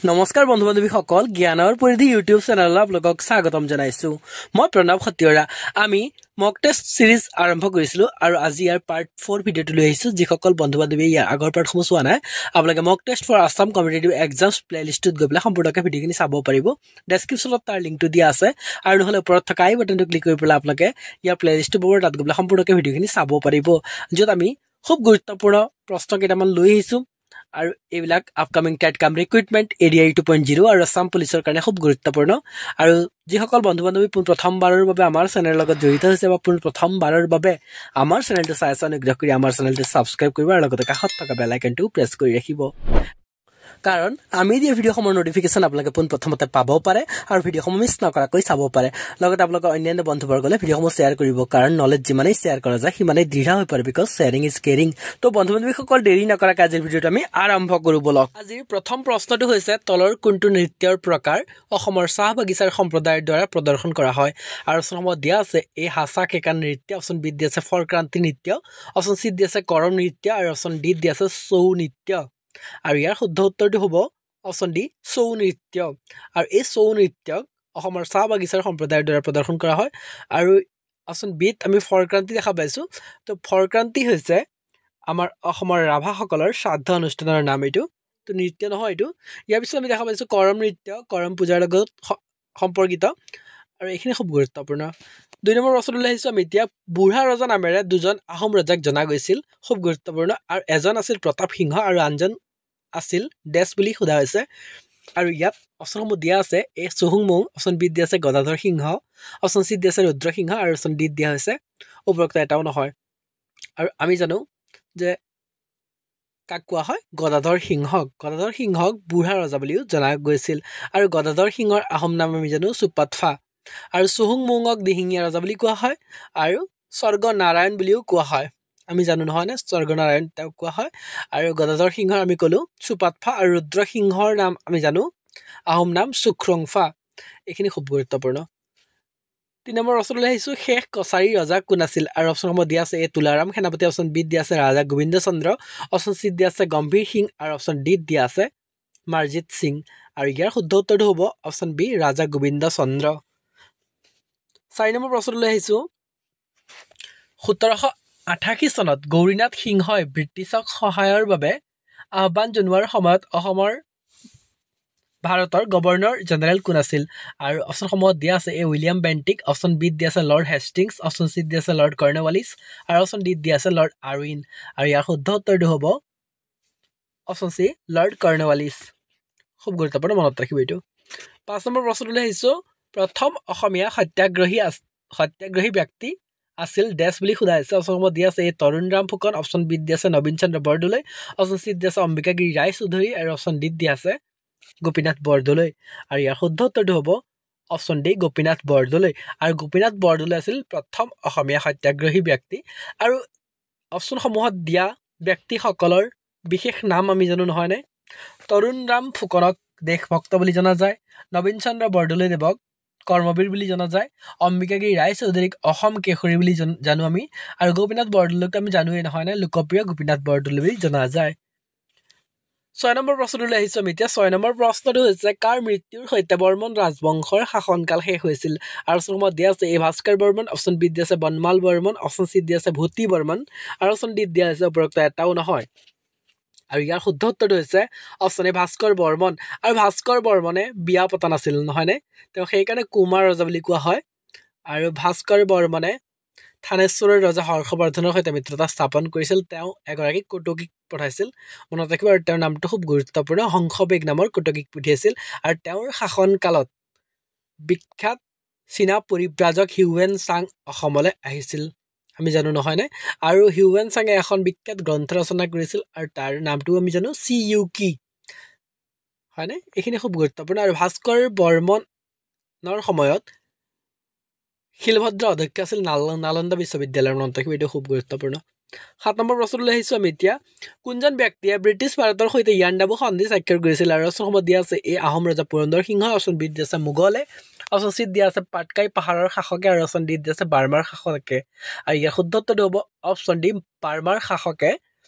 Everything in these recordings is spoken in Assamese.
নমস্কাৰ বন্ধু বান্ধৱীসকল জ্ঞানৰ পৰিধি ইউটিউব চেনেললৈ আপোনালোকক স্বাগতম জনাইছো মই প্ৰণৱ খটিয়ৰা আমি মক টেষ্ট সিৰিজ আৰম্ভ কৰিছিলো আৰু আজি ইয়াৰ পাৰ্ট 4 ভিডিঅটো লৈ আহিছো যিসকল বন্ধু বান্ধৱী ইয়াৰ আগৰ পাৰ্টসমূহ চোৱা নাই আপোনালোকে mock test for Assam competitive exams প্লেলিষ্টত গৈ পেলাই সম্পূৰ্ণকৈ ভিডিঅখিনি চাব পাৰিব ডেছক্ৰিপশ্যনত তাৰ লিংকটো দিয়া আছে আৰু নহলে ওপৰত থকা আই বাটনটো ক্লিক কৰি পেলাই আপোনালোকে ইয়াৰ প্লেলিষ্টটো পাব তাত গৈ পেলাই সম্পূৰ্ণকৈ ভিডিঅখিনি চাব পাৰিব য'ত আমি খুব গুৰুত্বপূৰ্ণ প্ৰশ্ন কেইটামান লৈ আহিছো আৰু এইবিলাক আপকামিং টেট কাম ৰিক্ৰুটমেন্ট এডিআই 2.0 আৰু আসাম পুলিচৰ কাৰণে খুব গুৰুত্বপূৰ্ণ আৰু যিসকল বন্ধু বান্ধৱী প্ৰথমবাৰৰ বাবে আমাৰ চেনেলৰ লগত জড়িত হৈছে বা প্ৰথমবাৰৰ বাবে আমাৰ চেনেলটো চাই আছে অনুগ্ৰহ কৰি আমাৰ চেনেলটো সাবস্ক্ৰাইব কৰিব আৰু লগতে কাষত থকা বেল আইকনটো প্ৰেছ কৰি ৰাখিব কাৰণ আমি দিয়া ভিডিঅ'সমূহৰ নটিফিকেশ্যন আপোনালোকে প্ৰথমতে পাব পাৰে আৰু ভিডিঅ'সমূহ মিছ নকৰাকৈ চাব পাৰে লগতে আপোনালোকৰ অন্যান্য বন্ধুবৰ্গলৈ ভিডিঅ'সমূহ শ্বেয়াৰ কৰিব কাৰণ নলেজ যিমানেই শ্বেয়াৰ কৰা যায় সিমানেই দৃঢ় হৈ পৰে বিকজ শ্বেয়াৰিং ইজ কেয়াৰিং তো বন্ধু বান্ধৱীসকল দেৰি নকৰাকৈ আজিৰ ভিডিঅ'টো আমি আৰম্ভ কৰোঁ বলক আজিৰ প্ৰথম প্ৰশ্নটো হৈছে তলৰ কোনটো নৃত্যৰ প্ৰকাৰ অসমৰ চাহ বাগিচাৰ সম্প্ৰদায়ৰ দ্বাৰা প্ৰদৰ্শন কৰা হয় আৰু অপশ্যনসমূহ দিয়া আছে এ হাচা কেকা নৃত্য অপশ্যন বি দিয়া আছে ফৰক্ৰান্তি নৃত্য অপশ্যন চি দিয়া আছে কৰম নৃত্য আৰু অপশ্যন ডি দিয়া আছে ছৌ নৃত্য আৰু ইয়াৰ শুদ্ধ উত্তৰটো হ'ব অপশ্যন ডি ছৌ নৃত্য আৰু এই ছৌ নৃত্যক অসমৰ চাহ বাগিচাৰ সম্প্ৰদায়ৰ দ্বাৰা প্ৰদৰ্শন কৰা হয় আৰু অপশ্যন বিত আমি ফৰক্ৰান্তি দেখা পাইছোঁ তো ফৰক্ৰান্তি হৈছে আমাৰ অসমৰ ৰাভাসকলৰ শ্ৰাদ্ধ অনুষ্ঠানৰ নাম এইটো তো নৃত্য নহয় এইটো ইয়াৰ পিছত আমি দেখা পাইছোঁ কৰম নৃত্য কৰম পূজাৰ লগত সম্পৰ্কিত আৰু এইখিনি খুব গুৰুত্বপূৰ্ণ 2 নম্বৰ প্ৰশ্নলৈ আহিছোঁ আমি এতিয়া বুঢ়া ৰজা নামেৰে দুজন আহোম ৰজাক জনা গৈছিল খুব গুৰুত্বপূৰ্ণ আৰু এজন আছিল প্ৰতাপ সিংহ আৰু আনজন আছিল ডেছ বুলি সোধা হৈছে আৰু ইয়াত অপশ্যনসমূহ দিয়া আছে এ চুহুংমুং অপশ্যন বি দিয়া আছে গদাধৰ সিংহ অপশ্যন চি দিয়া আছে ৰুদ্ৰ সিংহ আৰু অপশ্যন ডি দিয়া হৈছে উপৰোক্ত এটাও নহয় আৰু আমি জানো যে কাক কোৱা হয় গদাধৰ সিংহক বুঢ়া ৰজা বুলিও জনা গৈছিল আৰু গদাধৰ সিংহৰ আহোম নাম আমি জানো চুপাতফা আৰু চুহুংমুঙক দিহিঙীয়া ৰজা বুলি কোৱা হয় আৰু স্বৰ্গ নাৰায়ণ বুলিও কোৱা হয় আমি জানো নহয় নে স্বৰ্গনাৰায়ণ তেওঁক কোৱা হয় আৰু গদাধৰ সিংহৰ আমি ক'লো চুপাতফা আৰু ৰুদ্ৰ সিংহৰ নাম আমি জানো আহোম নাম চুখ্ৰংফা এইখিনি খুব গুৰুত্বপূৰ্ণ 3 নম্বৰ প্ৰশ্নলৈ আহিছোঁ শেষ কছাৰী ৰজা কোন আছিল আৰু অপশ্যনসমূহ দিয়া আছে এ তুলাৰাম সেনাপতি অপশ্যন বি দিয়া আছে ৰাজা গোবিন্দ চন্দ্ৰ অপশ্যন চি দিয়া আছে গম্ভীৰ সিং আৰু অপশ্যন ডি দিয়া আছে মাৰজিত সিং আৰু ইয়াৰ শুদ্ধ উত্তৰটো হ'ব অপশ্যন বি ৰাজা গোবিন্দ চন্দ্ৰ 4 নম্বৰ প্ৰশ্নলৈ আহিছোঁ 1788 চনত গৌৰীনাথ সিংহই ব্ৰিটিছক সহায়ৰ বাবে আহ্বান জনোৱাৰ সময়ত অসমৰ ভাৰতৰ গভৰ্ণৰ জেনেৰেল কোন আছিল আৰু অপশ্যনসমূহ দিয়া আছে A William Bentinck option B দিয়া আছে লৰ্ড হেষ্টিংছ অপশ্যন চি দিয়া আছে লৰ্ড কৰ্ণৱালিছ আৰু অপশ্যন ডি দিয়া আছে লৰ্ড আৰউইন আৰু ইয়াৰ শুদ্ধ উত্তৰটো হ'ব অপশ্যন চি লৰ্ড কৰ্ণৱালিছ খুব গুৰুত্বপূৰ্ণ মনত ৰাখিব এইটো 5 নম্বৰ প্ৰশ্নলৈ আহিছোঁ প্ৰথম অসমীয়া সত্যাগ্ৰহী ব্যক্তি আছিল ডেছ বুলি সোধা হৈছে অপশ্যনসমূহ দিয়া আছে এ তৰুণ ৰাম ফুকন অপশ্যন বি দিয়া আছে নবীন চন্দ্ৰ বৰদলৈ অপশ্যন চি দিয়া আছে অম্বিকাগিৰি ৰায় চৌধুৰী আৰু অপশ্যন ডি দিয়া আছে গোপীনাথ বৰদলৈ আৰু ইয়াৰ শুদ্ধ উত্তৰটো হ'ব অপশ্যন ডি গোপীনাথ বৰদলৈ আৰু গোপীনাথ বৰদলৈ আছিল প্ৰথম অসমীয়া সত্যাগ্ৰহী ব্যক্তি আৰু অপশ্যনসমূহত দিয়া ব্যক্তিসকলৰ বিশেষ নাম আমি জানো নহয়নে তৰুণ ৰাম ফুকনক দেশভক্ত বুলি জনা যায় নবীন চন্দ্ৰ বৰদলৈ দেৱক কৰ্মবীৰ বুলি জনা যায় অম্বিকাগিৰি ৰায় চৌধুৰীক অসম কেশৰী বুলি জানো আমি আৰু গোপীনাথ বৰদলৈক আমি জানোৱেই নহয়নে লোকপ্ৰিয় গোপীনাথ বৰদলৈ বুলি জনা যায় 6 নম্বৰ প্ৰশ্নলৈ আহিছোঁ আমি এতিয়া 6 নম্বৰ প্ৰশ্নটো হৈছে কাৰ মৃত্যুৰ সৈতে বৰ্মন ৰাজবংশৰ শাসনকাল শেষ হৈছিল আৰু অপশ্যনসমূহ দিয়া আছে এ ভাস্কৰ বৰ্মন অপশ্যন বি দিয়া আছে বনমাল বৰ্মন অপশ্যন চি দিয়া আছে ভূতি বৰ্মন আৰু অপশ্যন ডি দিয়া আছে উপৰোক্ত এটাও নহয় আৰু ইয়াৰ শুদ্ধ উত্তৰটো হৈছে অপশ্যন এ ভাস্কৰ বৰ্মন আৰু ভাস্কৰ বৰ্মনে বিয়া পতা নাছিল নহয়নে তেওঁ সেইকাৰণে কুমাৰ ৰজা বুলি কোৱা হয় আৰু ভাস্কৰ বৰ্মনে থানেশ্বৰৰ ৰজা হৰ্ষবৰ্ধনৰ সৈতে মিত্ৰতা স্থাপন কৰিছিল তেওঁ এগৰাকী কটকীক পঠাইছিল মনত ৰাখিব আৰু তেওঁৰ নামটো খুব গুৰুত্বপূৰ্ণ হংসবেগ নামৰ কটকীক পঠিয়াইছিল আৰু তেওঁৰ শাসনকালত বিখ্যাত চীনা পৰিব্ৰাজক হিউৱেন চাং অসমলৈ আহিছিল আমি জানো নহয়নে আৰু হিউৱেন চাঙে এখন বিখ্যাত গ্ৰন্থ ৰচনা কৰিছিল আৰু তাৰ নামটো আমি জানো CUK হয়নে এইখিনি খুব গুৰুত্বপূৰ্ণ আৰু ভাস্কৰ বৰ্মনৰ সময়ত শিলভদ্ৰ অধ্যক্ষ আছিল নালন্দা বিশ্ববিদ্যালয়ৰ মনত ৰাখিব এইটো খুব গুৰুত্বপূৰ্ণ 7 নম্বৰ প্ৰশ্নলৈ আহিছোঁ আমি এতিয়া কোনজন ব্যক্তিয়ে ব্ৰিটিছ ভাৰতৰ সৈতে ইয়াণ্ডাবু সন্ধি স্বাক্ষৰ কৰিছিল আৰু অপশ্যনসমূহ দিয়া আছে এ আহোম ৰজা পুৰন্দৰ সিংহ অপশ্যন বি দিয়া আছে মোগলে অপশ্যন চি দিয়া আছে পাটকাই পাহাৰৰ শাসকে আৰু অপশ্যন ডি দিয়া আছে বাৰ্মাৰ শাসকে আৰু ইয়াৰ শুদ্ধ উত্তৰটো হ'ব অপশ্যন ডি বাৰ্মাৰ শাসকে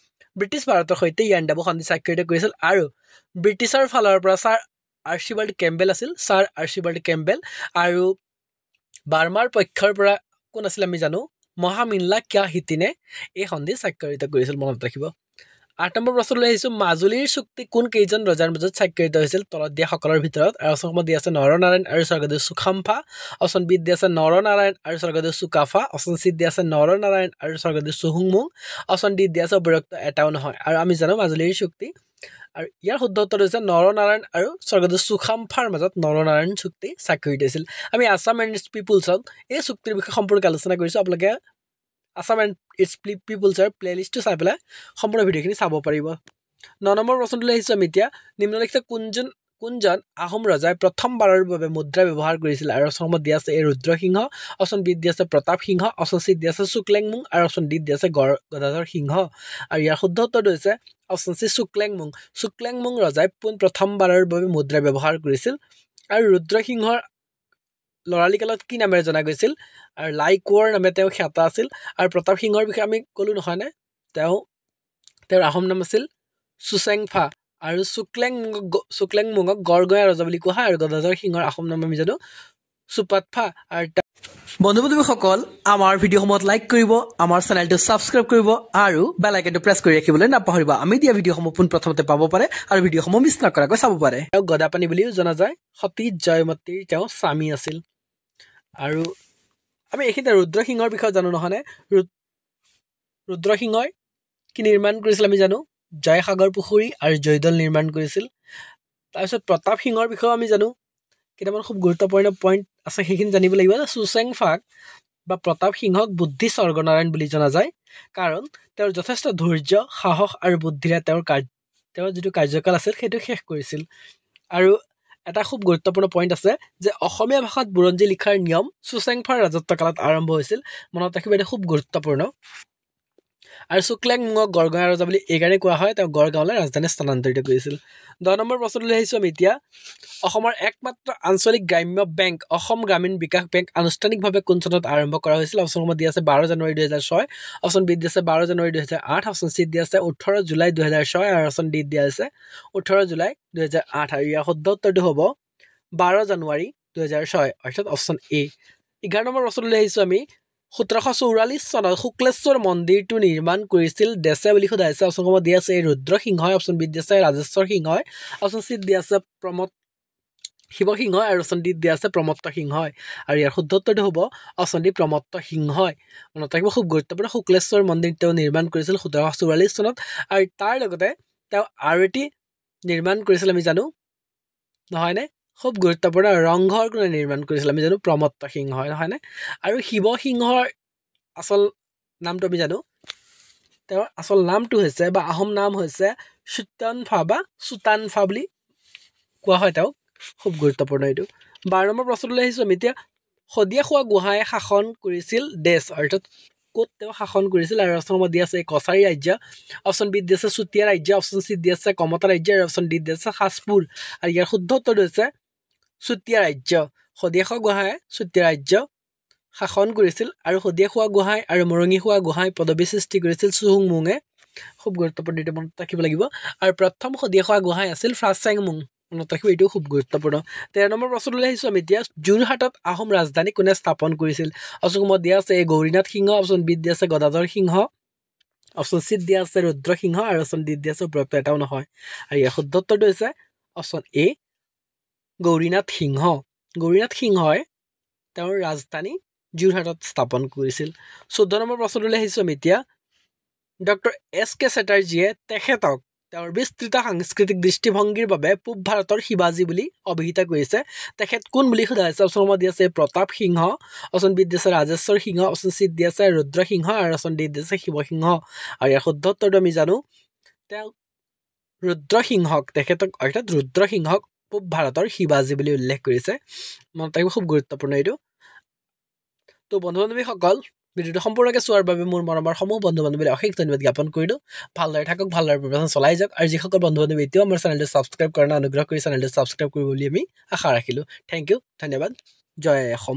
ব্ৰিটিছ ভাৰতৰ সৈতে ইয়াণ্ডাবু সন্ধি স্বাক্ষৰিত কৰিছিল আৰু ব্ৰিটিছৰ ফালৰ পৰা ছাৰ আৰ্চিবাল্ড কেম্বেল আছিল ছাৰ আৰ্চিবাল্ড কেম্বেল আৰু বাৰ্মাৰ পক্ষৰ পৰা কোন আছিল আমি জানো মহামিল্লা কিয়া হিতিনে এই সন্ধি স্বাক্ষৰিত কৰিছিল মনত ৰাখিব ৮ নম্বৰ প্ৰশ্নলৈ আহিছো মাজুলীৰ চুক্তি কোন কেইজন ৰজাৰ মাজত স্বাক্ষৰিত হৈছিল তলত দিয়া সকলৰ ভিতৰত আৰু অপচন দি আছে নৰনাৰায়ণ আৰু স্বৰ্গদেউ সুখাম্ফা অপচন বি দি আছে নৰনাৰায়ণ আৰু স্বৰ্গদেউ চুকাফা অপচন চি দি আছে নৰনাৰায়ণ আৰু স্বৰ্গদেউ চুহুংমুং অপচন ডি দি আছে উপৰোক্ত এটাও নহয় আৰু আমি জানো মাজুলীৰ চুক্তি আৰু ইয়াৰ শুদ্ধ উত্তৰ হৈছে নৰনাৰায়ণ আৰু স্বৰ্গদেউ সুখাম্ফাৰ মাজত নৰনাৰায়ণ চুক্তি স্বাক্ষৰিত হৈছিল আমি আছাম এণ্ড ইটছ পিপুলছত এই চুক্তিৰ বিষয়ে সম্পৰ্কে আলোচনা কৰিছোঁ আপোনালোকে আছাম এণ্ড ইটছ পিপুলছৰ প্লেলিষ্টটো চাই পেলাই সম্পূৰ্ণ ভিডিঅ'খিনি চাব পাৰিব ৯ নম্বৰ প্ৰশ্নটোলৈ আহিছোঁ আমি এতিয়া নিম্নলিখিত কোনজন আহোম ৰজাই প্ৰথমবাৰৰ বাবে মুদ্ৰা ব্যৱহাৰ কৰিছিল আৰু অপচনত দি আছে এ ৰুদ্ৰসিংহ অপচন বি দি আছে প্ৰতাপ সিংহ অপচন চি দি আছে শুক্লেংমুং আৰু অপচন ডি দি আছে গদাধৰ সিংহ আৰু ইয়াৰ শুদ্ধ উত্তৰটো হৈছে অপচন চি শুক্লেংমুং ৰজাই প্ৰথমবাৰৰ বাবে মুদ্ৰা ব্যৱহাৰ কৰিছিল আৰু ৰুদ্ৰসিংহৰ লৰালি কালত কি নামেৰে জনা গৈছিল আৰু লাই কোঁৱৰ নামে তেওঁ খ্যাত আছিল আৰু প্ৰতাপ সিংহৰ বিষয়ে আমি ক'লো নহয়নে তেওঁৰ আহোম নাম আছিল চুচেংফা আৰু শুক্লেংমুঙক গড়গঞা ৰজা বুলি কোৱা হয় আৰু গদাধৰ সিংহৰ আহোম নাম আমি জানো চুপাতফা আৰু বন্ধু বান্ধৱীসকল আমাৰ ভিডিঅ'সমূহত লাইক কৰিব আমাৰ চেনেলটো ছাবস্ক্ৰাইব কৰিব আৰু বেল আইকনটো প্ৰেছ কৰি ৰাখিবলৈ নাপাহৰিব আমি দিয়া ভিডিঅ'সমূহ পোনপ্ৰথমতে পাব পাৰে আৰু ভিডিঅ'সমূহ মিছ নকৰাকৈ চাব পাৰে তেওঁ গদাপাণি বুলিও জনা যায় সতী জয়মতীৰ তেওঁ স্বামী আছিল আৰু আমি এইখিনিতে ৰুদ্ৰসিংহৰ বিষয়ে জানো নহয়নে ৰুদ্ৰসিংহই কি নিৰ্মাণ কৰিছিল আমি জানো জয়সাগৰ পুখুৰী আৰু জয়দৌল নিৰ্মাণ কৰিছিল তাৰপিছত প্ৰতাপ সিংহৰ বিষয়েও আমি জানো কেইটামান খুব গুৰুত্বপূৰ্ণ পইণ্ট আছে সেইখিনি জানিব লাগিব চুচেংফাক বা প্ৰতাপ সিংহক বুদ্ধি স্বৰ্গনাৰায়ণ বুলি জনা যায় কাৰণ তেওঁৰ যথেষ্ট ধৈৰ্য সাহস আৰু বুদ্ধিৰে তেওঁৰ যিটো কাৰ্যকাল আছিল সেইটো শেষ কৰিছিল আৰু এটা খুব গুৰুত্বপূৰ্ণ পইণ্ট আছে যে অসমীয়া ভাষাত বুৰঞ্জী লিখাৰ নিয়ম চুচেংফাৰ ৰাজত্বকালত আৰম্ভ হৈছিল মনত ৰাখিব এইটো খুব গুৰুত্বপূৰ্ণ আৰু শুক্লেংমুঙক গড়গঞা ৰজা বুলি এইকাৰণে কোৱা হয় তেওঁ গড়গাঁৱলৈ ৰাজধানী স্থানান্তৰিত কৰিছিল ১০ নম্বৰ প্ৰশ্নলৈ আহিছোঁ আমি এতিয়া অসমৰ একমাত্ৰ আঞ্চলিক গ্ৰাম্য বেংক অসম গ্ৰামীণ বিকাশ বেংক আনুষ্ঠানিকভাৱে কোন চনত আৰম্ভ কৰা হৈছিল অপচনসমূহ দি আছে 12 জানুৱাৰী 2006 অপচন বি দি আছে 12 জানুৱাৰী 2008 অপচন চি দি আছে 18 জুলাই 2006 আৰু অপচন ডি দি আছে 18 জুলাই 2008 আৰু ইয়াৰ শুদ্ধ উত্তৰটো হ'ব 12 জানুৱাৰী 2006 অৰ্থাৎ অপচন এ 11 নম্বৰ প্ৰশ্নলৈ আহিছোঁ আমি 1744 চনত শুক্লেশ্বৰ মন্দিৰটো নিৰ্মাণ কৰিছিল দেশে বুলি সোধা হৈছে অপচনসমূহ দি আছে ৰুদ্ৰসিংহই অপচন বি দি আছে ৰাজেশ্বৰ সিংহই অপচন চি দি আছে শিৱসিংহই আৰু অপচন ডি দি আছে প্ৰমত্ত সিংহই আৰু ইয়াৰ শুদ্ধ উত্তৰটো হ'ব অপচন ডি প্ৰমত্ত সিংহই মনত ৰাখিব খুব গুৰুত্বপূৰ্ণ শুক্লেশ্বৰ মন্দিৰ তেওঁ নিৰ্মাণ কৰিছিল 1744 চনত আৰু তাৰ লগতে তেওঁ আৰু এটি নিৰ্মাণ কৰিছিল আমি জানো নহয়নে খুব গুৰুত্বপূৰ্ণ ৰংঘৰ কোনে নিৰ্মাণ কৰিছিল আমি জানো প্ৰমত্ত সিংহই নহয়নে আৰু শিৱসিংহৰ আচল নামটো আমি জানো তেওঁৰ আচল নামটো হৈছে বা আহোম নাম হৈছে চুতানফা বুলি কোৱা হয় তেওঁক খুব গুৰুত্বপূৰ্ণ এইটো 12 নম্বৰ প্ৰশ্নলৈ আহিছোঁ আমি এতিয়া শদিয়াখোৱা গোহাঁয়ে শাসন কৰিছিল দেশ অৰ্থাৎ ক'ত তেওঁ শাসন কৰিছিল আৰু অপচনসমূহ দি আছে কছাৰী ৰাজ্য অপচন বি দি আছে চুতীয়া ৰাজ্য অপচন চি দি আছে কমতা ৰাজ্য আৰু অপচন ডি দি আছে সাজপুৰ আৰু ইয়াৰ শুদ্ধ উত্তৰটো হৈছে চুতীয়া ৰাজ্য শদিয়াখোৱা গোহাঁয়ে চুতীয়া ৰাজ্য শাসন কৰিছিল আৰু শদিয়াখোৱা গোহাঁই আৰু মৰঙীখোৱা গোহাঁই পদবী সৃষ্টি কৰিছিল চুহুংমুঙে খুব গুৰুত্বপূৰ্ণ এইটো মনত ৰাখিব লাগিব আৰু প্ৰথম শদিয়াখোৱা গোহাঁই আছিল ফ্ৰাচাংমুং মনত ৰাখিব এইটো খুব গুৰুত্বপূৰ্ণ 13 নম্বৰ প্ৰশ্নলৈ আহিছোঁ আমি এতিয়া যোৰহাটত আহোম ৰাজধানী কোনে স্থাপন কৰিছিল অপচনসমূহ দিয়া আছে গৌৰীনাথ সিংহ অপচন বি দি আছে গদাধৰ সিংহ অপচন চি দিয়া আছে ৰুদ্ৰসিংহ আৰু অপচন ডি দি আছে উপৰোক্ত এটাও নহয় আৰু ইয়াৰ শুদ্ধ উত্তৰটো হৈছে অপচন এ গৌৰীনাথ সিংহই তেওঁৰ ৰাজধানী যোৰহাটত স্থাপন কৰিছিল 14 নম্বৰ প্ৰশ্নলৈ আহিছোঁ আমি এতিয়া ডক্টৰ এছ.কে. চেটাৰ্জীয়ে তেখেতক তেওঁৰ বিস্তৃত সাংস্কৃতিক দৃষ্টিভংগীৰ বাবে পূব ভাৰতৰ শিৱাজী বুলি অভিহিত কৰিছে তেখেত কোন বুলি সোধা হৈছে অপচনসমূহ দি আছে প্ৰতাপ সিংহ অপচন বি দি আছে ৰাজেশ্বৰ সিংহ অপচন চি দি আছে ৰুদ্ৰসিংহ আৰু অপচন ডি দি আছে শিৱসিংহ আৰু ইয়াৰ শুদ্ধ উত্তৰটো আমি জানো তেওঁ ৰুদ্ৰসিংহক পূব ভাৰতৰ শিৱাজী বুলি উল্লেখ কৰিছে মনত ৰাখিব খুব গুৰুত্বপূৰ্ণ এইটো তো বন্ধু বান্ধৱীসকল ভিডিঅ'টো সম্পূৰ্ণকৈ চোৱাৰ বাবে মোৰ মৰমৰ সমূহ বন্ধু বান্ধৱীলৈ অশেষ ধন্যবাদ জ্ঞাপন কৰিলোঁ ভালদৰে থাকক ভালদৰে প্ৰিপাৰেশ্যন চলাই যাওক আৰু যিসকল বন্ধু বান্ধৱী এতিয়াও আমাৰ চেনেলটো ছাবস্ক্ৰাইব কৰা নাই অনুগ্ৰহ কৰি চেনেলটো ছাবস্ক্ৰাইব কৰিব বুলি আমি আশা ৰাখিলোঁ থেংক ইউ ধন্যবাদ জয় অসম